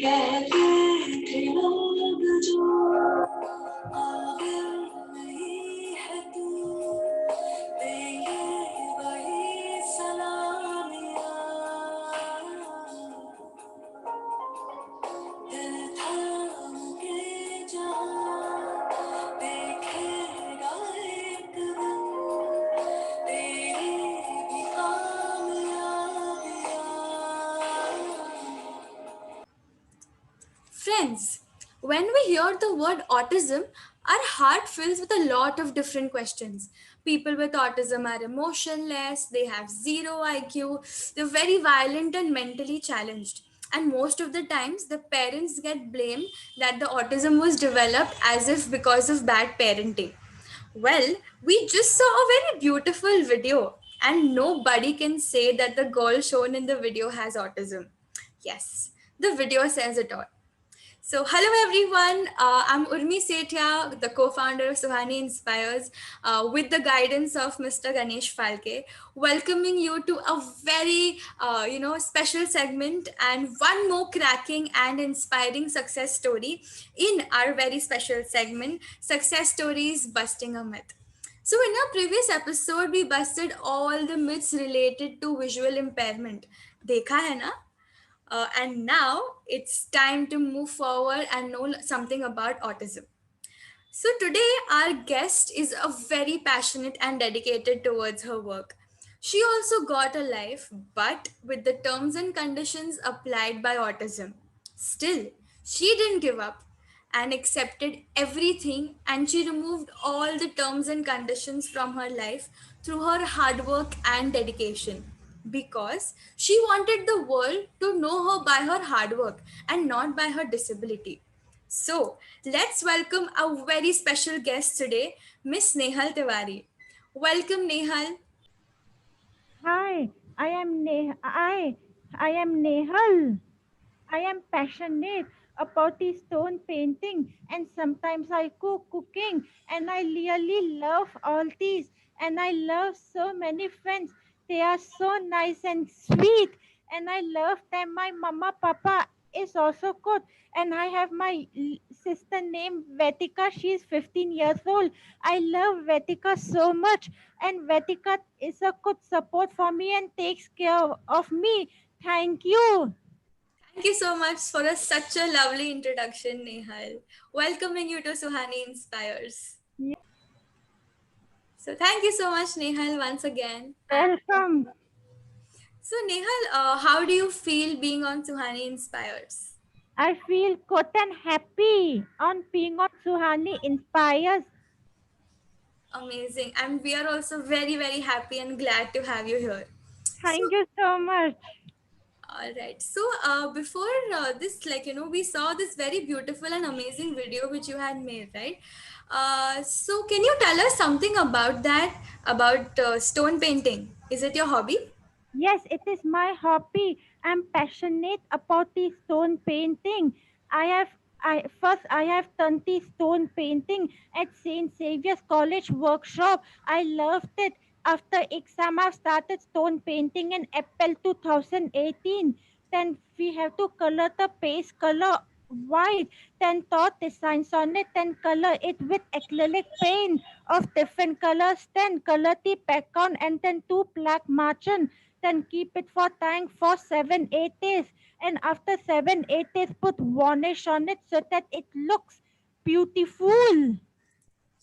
कहते थे लोग जो पागल नहीं है तू, दे ये वही सलामियाँ, दिल थाम के जहाँ देखेगा एक दिन तेरी भी कामयाबियाँ. Friends, when we hear the word autism, our heart fills with a lot of different questions. People with autism are emotionless, they have zero IQ, they're very violent and mentally challenged. And most of the times, the parents get blamed that the autism was developed as if because of bad parenting. Well, we just saw a very beautiful video, and nobody can say that the girl shown in the video has autism. Yes, the video says it all. So, hello everyone. I'm Urmi Sethia, the co-founder of Suhani Inspires, with the guidance of Mr. Ganesh Falke, welcoming you to a very, special segment and one more cracking and inspiring success story in our very special segment, Success Stories Busting a Myth. So, in our previous episode, we busted all the myths related to visual impairment. देखा है ना? And now it's time to move forward and know something about autism. So, today our guest is a very passionate and dedicated towards her work. She also got a life, but with the terms and conditions applied by autism. Still, she didn't give up and accepted everything, and she removed all the terms and conditions from her life through her hard work and dedication because she wanted the world to know her by her hard work and not by her disability. So, let's welcome our very special guest today, Miss Nehal Tiwari. Welcome, Nehal. Hi, I am Nehal. I am passionate about the stone painting and sometimes I cooking and I really love all these and I love so many friends. They are so nice and sweet and I love them. My mama papa is also good and I have my sister named Vetika. She is 15 years old. I love Vetika so much and Vetika is a good support for me and takes care of me. Thank you. Thank you so much for such a lovely introduction, Nehal. Welcoming you to Suhani Inspires. So, thank you so much, Nehal, once again. Welcome. So, Nehal, how do you feel being on Suhani Inspires? I feel good and happy on being on Suhani Inspires. Amazing. And we are also very, very happy and glad to have you here. So, Thank you so much. all right. So, before this, we saw this very beautiful and amazing video which you had made, right? So, can you tell us something about that, about stone painting? Is it your hobby? Yes, it is my hobby. I'm passionate about the stone painting. I have I have done the stone painting at St. Xavier's College workshop. I loved it. After exam, I've started stone painting in April 2018. Then we have to color the base color white, then dot designs on it, then color it with acrylic paint of different colors, then color the background and then do black margin, then keep it for tank for 7 8 days, and after 7 8 days put varnish on it so that it looks beautiful.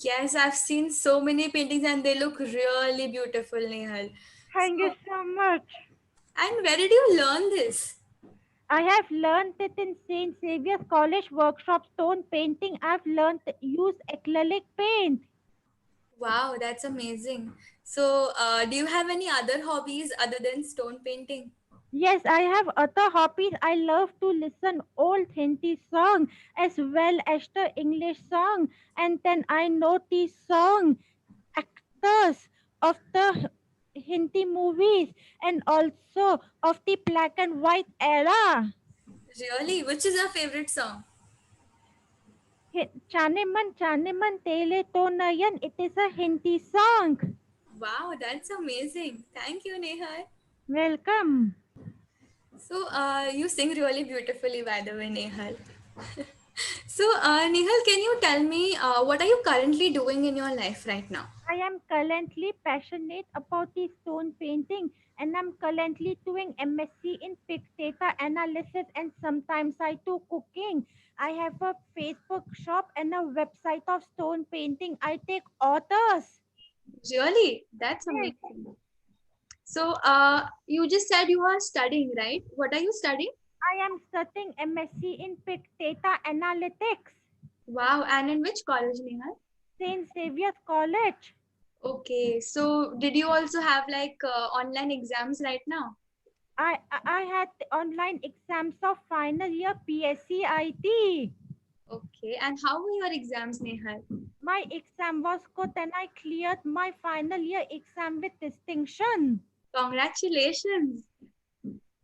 Yes, I've seen so many paintings and they look really beautiful, Nehal. Thank you So, so much. and where did you learn this? I have learned it in St. Xavier's College workshop stone painting. I've learned to use acrylic paint. Wow, that's amazing. So, do you have any other hobbies other than stone painting? Yes, I have other hobbies. I love to listen old Hindi song as well as the English song, and then I know the song actors of the Hindi movies and also of the black and white era. Really? Which is your favorite song? Chaneman Chaneman Tele To Nayan, it is a Hindi song. Wow, that's amazing. Thank you, Nehal. Welcome. So, you sing really beautifully, by the way, Nehal. So, Nehal, can you tell me what are you currently doing in your life right now? I am currently passionate about the stone painting and I'm currently doing MSc in big data analysis and sometimes I do cooking. I have a Facebook shop and a website of stone painting. I take orders. Really? That's Yes, amazing. So, you just said you are studying, right? What are you studying? I am studying MSc in big data analytics. Wow, and in which college, Nehal? St. Xavier's College. Okay, so did you also have like online exams right now? I had the online exams of final year PSCIT. Okay, and how were your exams, Nehal? My exam was good and I cleared my final year exam with distinction. Congratulations.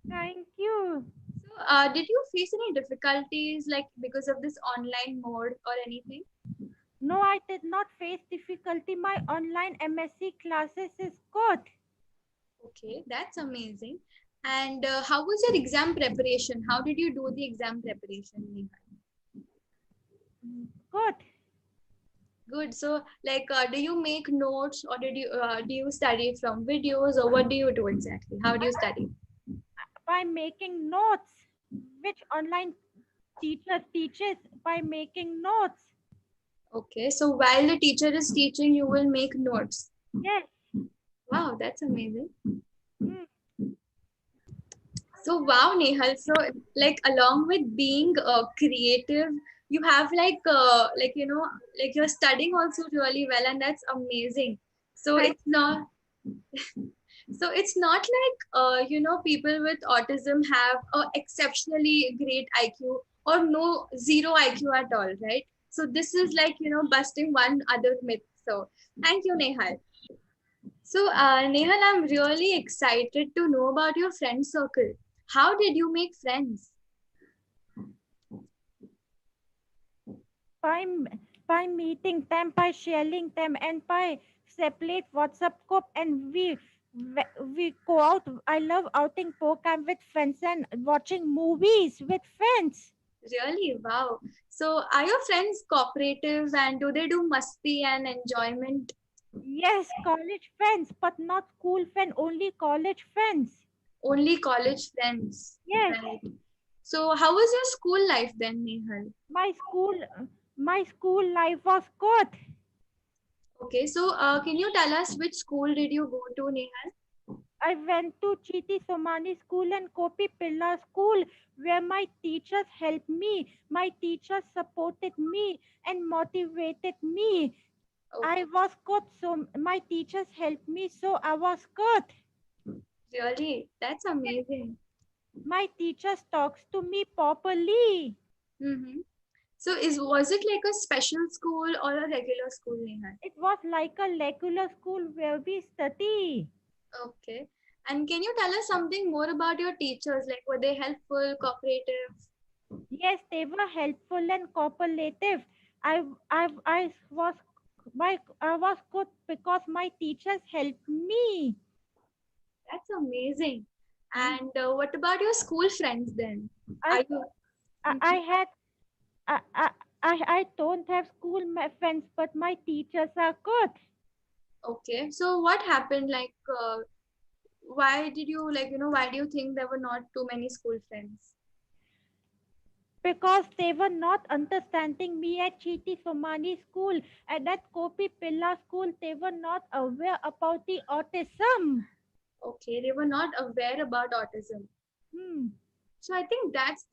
Thank you. So, did you face any difficulties like because of this online mode or anything? No, I did not face difficulty. My online MSc classes is good. Okay, that's amazing. And how was your exam preparation? How did you do the exam preparation, Nehal? Good. Good. So, like, do you make notes or do you study from videos or what do you do exactly? How do you study? By making notes, which online teacher teaches by making notes. Okay, so while the teacher is teaching, you will make notes. Yes. Wow, that's amazing. Mm. So wow, Nehal. So like along with being creative, you have like like you're studying also really well, and that's amazing. So Thank it's not it's not like people with autism have a exceptionally great IQ or no zero IQ at all, right? So this is like busting one other myth. So thank you, Nehal. So, Nehal, I'm really excited to know about your friend circle. How did you make friends? by by meeting them, by sharing them, and by separate WhatsApp group, and we go out. I love outing program with friends and watching movies with friends. Really? Wow. So, are your friends cooperative and do they do musty and enjoyment? Yes, college friends, but not school friends. Only college friends. Only college friends. Yes, Right. So, how was your school life then, Nehal? my school my school life was good. Okay, so can you tell us which school did you go to, Nehal? I went to Chiti Somani School and Kopi Pilla School where my teachers helped me. My teachers supported me and motivated me. I Okay, was good, so my teachers helped me, so I was good. really? That's amazing. My teachers talks to me properly. Mm-hmm. So, was it like a special school or a regular school, Nehal? It was like a regular school where we study. Okay. And can you tell us something more about your teachers? Like, were they helpful, cooperative? Yes, they were helpful and cooperative. I was I was good because my teachers helped me. That's amazing. Mm. And what about your school friends then? I Are you I had I, I I don't have school friends, but my teachers are good okay? So, what happened? Like, why did you why do you think there were not too many school friends? because they were not understanding me at Chiti Somani school and at Kopi Pilla school. They were not aware about the autism. Okay, they were not aware about autism. Hmm. So I think that's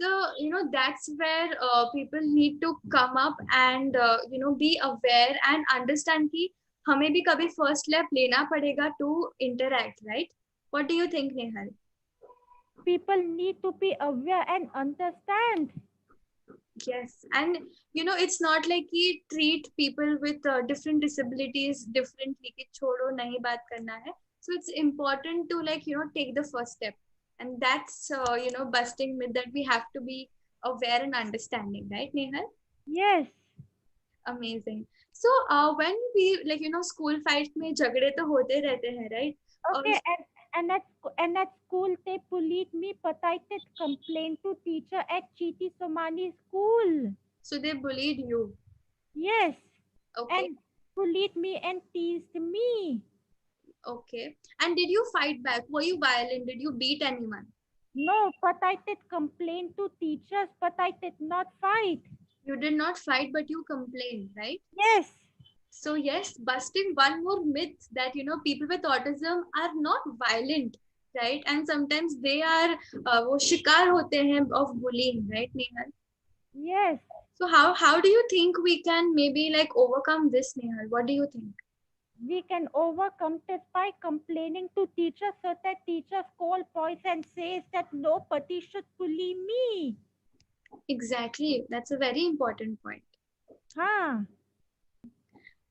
that's where people need to come up and be aware and understand कि हमें भी कभी first step लेना पड़ेगा to interact, right? What do you think, Nehal? People need to be aware and understand. Yes, and it's not like कि treat people with different disabilities differently कि छोड़ो नहीं बात करना है. So it's important to take the first step, and that's busting myth that we have to be aware and understanding, right, Nehal? Yes. Amazing. So when we school fights में झगड़े तो होते रहते हैं, right? और Okay. And at school they bullied me, but I did complain to teacher at Chiti Somani school. So they bullied you. Yes, Okay. and bullied me and teased me. Okay. And did you fight back? Were you violent? Did you beat anyone? No, but I did complain to teachers, but I did not fight. You did not fight, but you complained, right? Yes, So yes, busting one more myth that people with autism are not violent, right? And sometimes they are वो शिकार होते हैं of bullying, right, Nehal? yes. So how do you think we can maybe like overcome this, Nehal? What do you think? We can overcome this by complaining to teachers so that teachers call boys and says that nobody should bully me. Exactly, that's a very important point. Huh?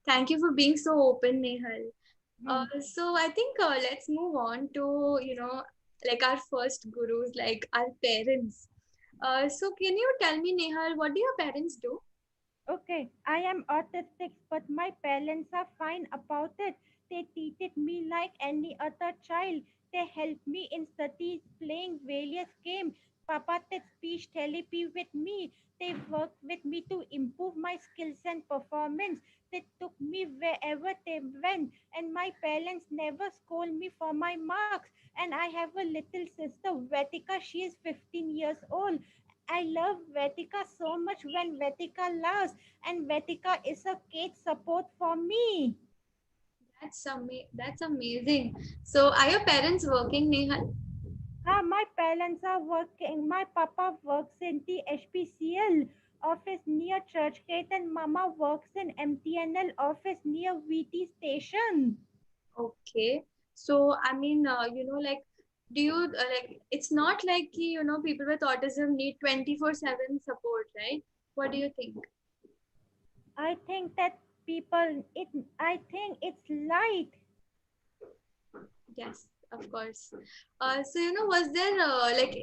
Thank you for being so open, Nehal. Hmm. So I think let's move on to like our first gurus, like our parents. So can you tell me, Nehal, what do your parents do? Okay, I am autistic, but my parents are fine about it. They treated me like any other child. They helped me in studies, playing various games. Papa did speech therapy with me. They worked with me to improve my skills and performance. They took me wherever they went, and my parents never scold me for my marks. And I have a little sister, Vetika. She is 15 years old. I love Vetika so much when Vetika laughs, and Vetika is a great support for me. That's amazing. So are your parents working, Nehal? My parents are working. My papa works in the HPCL office near Churchgate, and Mama works in MTNL office near VT station. Okay. So I mean, like, do you like? It's not like people with autism need 24/7 support, right? What do you think? I think that people, it. I think it's light. Yes, of course. So was there like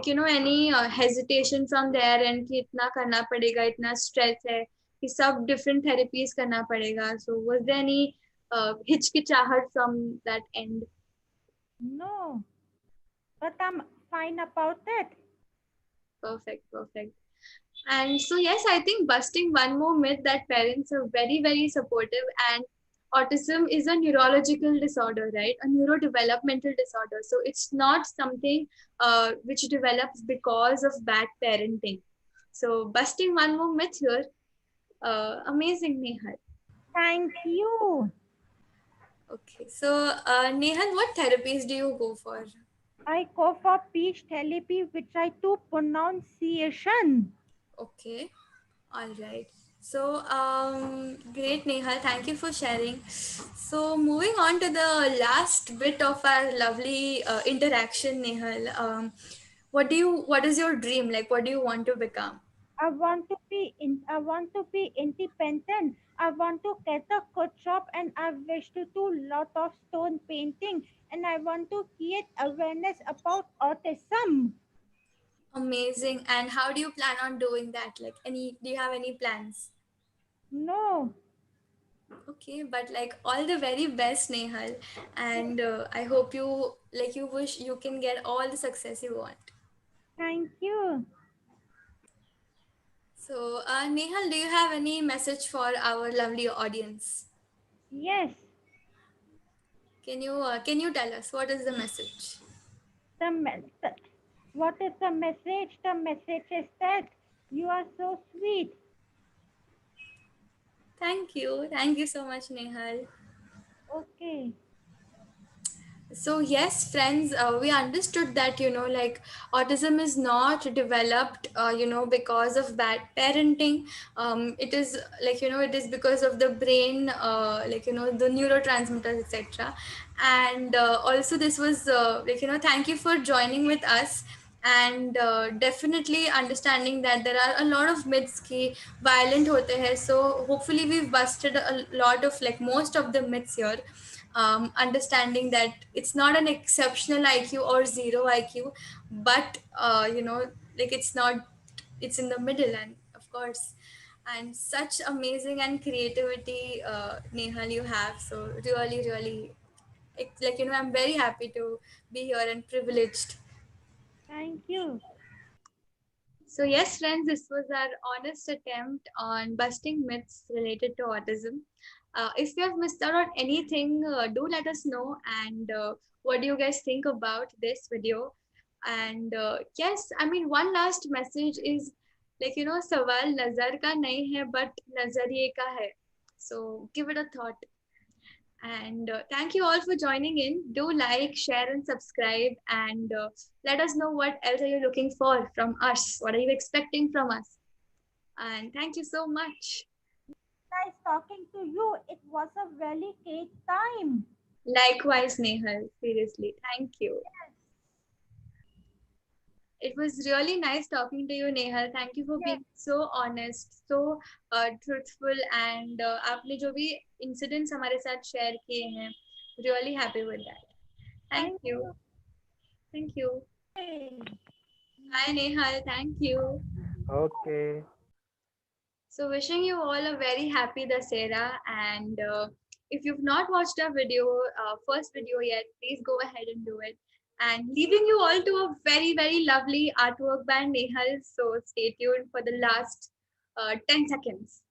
any hesitation from their end कि इतना करना पड़ेगा, इतना stress है कि सब different therapies करना पड़ेगा? So was there any हिचकिचाहट from that end? No, but I'm fine about it. Perfect, perfect. And so, yes, I think busting one more myth that parents are very, very supportive, and autism is a neurological disorder, right? A neurodevelopmental disorder. So it's not something which develops because of bad parenting. So busting one more myth here. Amazing, Nehal. Thank you. Okay, so Nehal, what therapies do you go for? I go for speech therapy, which I do pronunciation. Okay. All right. So, great, Nehal. Thank you for sharing. So, moving on to the last bit of our lovely interaction, Nehal. What is your dream? Like, what do you want to become? I want to be independent. I want to get a good job, and I wish to do lot of stone painting, and I want to create awareness about autism. Amazing. And how do you plan on doing that? Like, do you have any plans? No, Okay, but like all the very best, Nehal. And I hope you wish you can get all the success you want. thank you. So, Nehal, do you have any message for our lovely audience? Yes, Can you tell us what is the message? the, me- the what is the message? The message is that you are so sweet. Thank you so much, Nehal. Okay. So yes, friends, we understood that like autism is not developed because of bad parenting. It is like it is because of the brain, like the neurotransmitters, etc. And also this was like thank you for joining with us, and definitely understanding that there are a lot of myths ki violent hote hai. So hopefully we've busted a lot of like most of the myths here, understanding that it's not an exceptional IQ or zero IQ, but like it's in the middle, and of course, and such amazing and creativity, Nehal, you have. So really, really like, I'm very happy to be here and privileged. Thank you. So, yes, friends, this was our honest attempt on busting myths related to autism. If you have missed out on anything, do let us know. And what do you guys think about this video? And yes, I mean, one last message is like, सवाल नजर का नहीं है, but नजरिए का है. So, give it a thought. And thank you all for joining in. Do like, share, and subscribe. And let us know what else are you looking for from us. What are you expecting from us? And thank you so much. Nice talking to you. It was a very great time. Likewise, Nehal. Seriously, thank you. Yes, It was really nice talking to you, Nehal. Thank you for yes. being so honest, so truthful, and आपने जो भी incidents हमारे साथ share किए हैं, really happy with that. Thank Thank you. you. Thank you. Hey. Bye, Nehal. Thank you. Okay. So, wishing you all a very happy Dasera. And if you've not watched our video, first video yet, please go ahead and do it. And leaving you all to a very, very lovely artwork by Nehal. So, stay tuned for the last 10 seconds.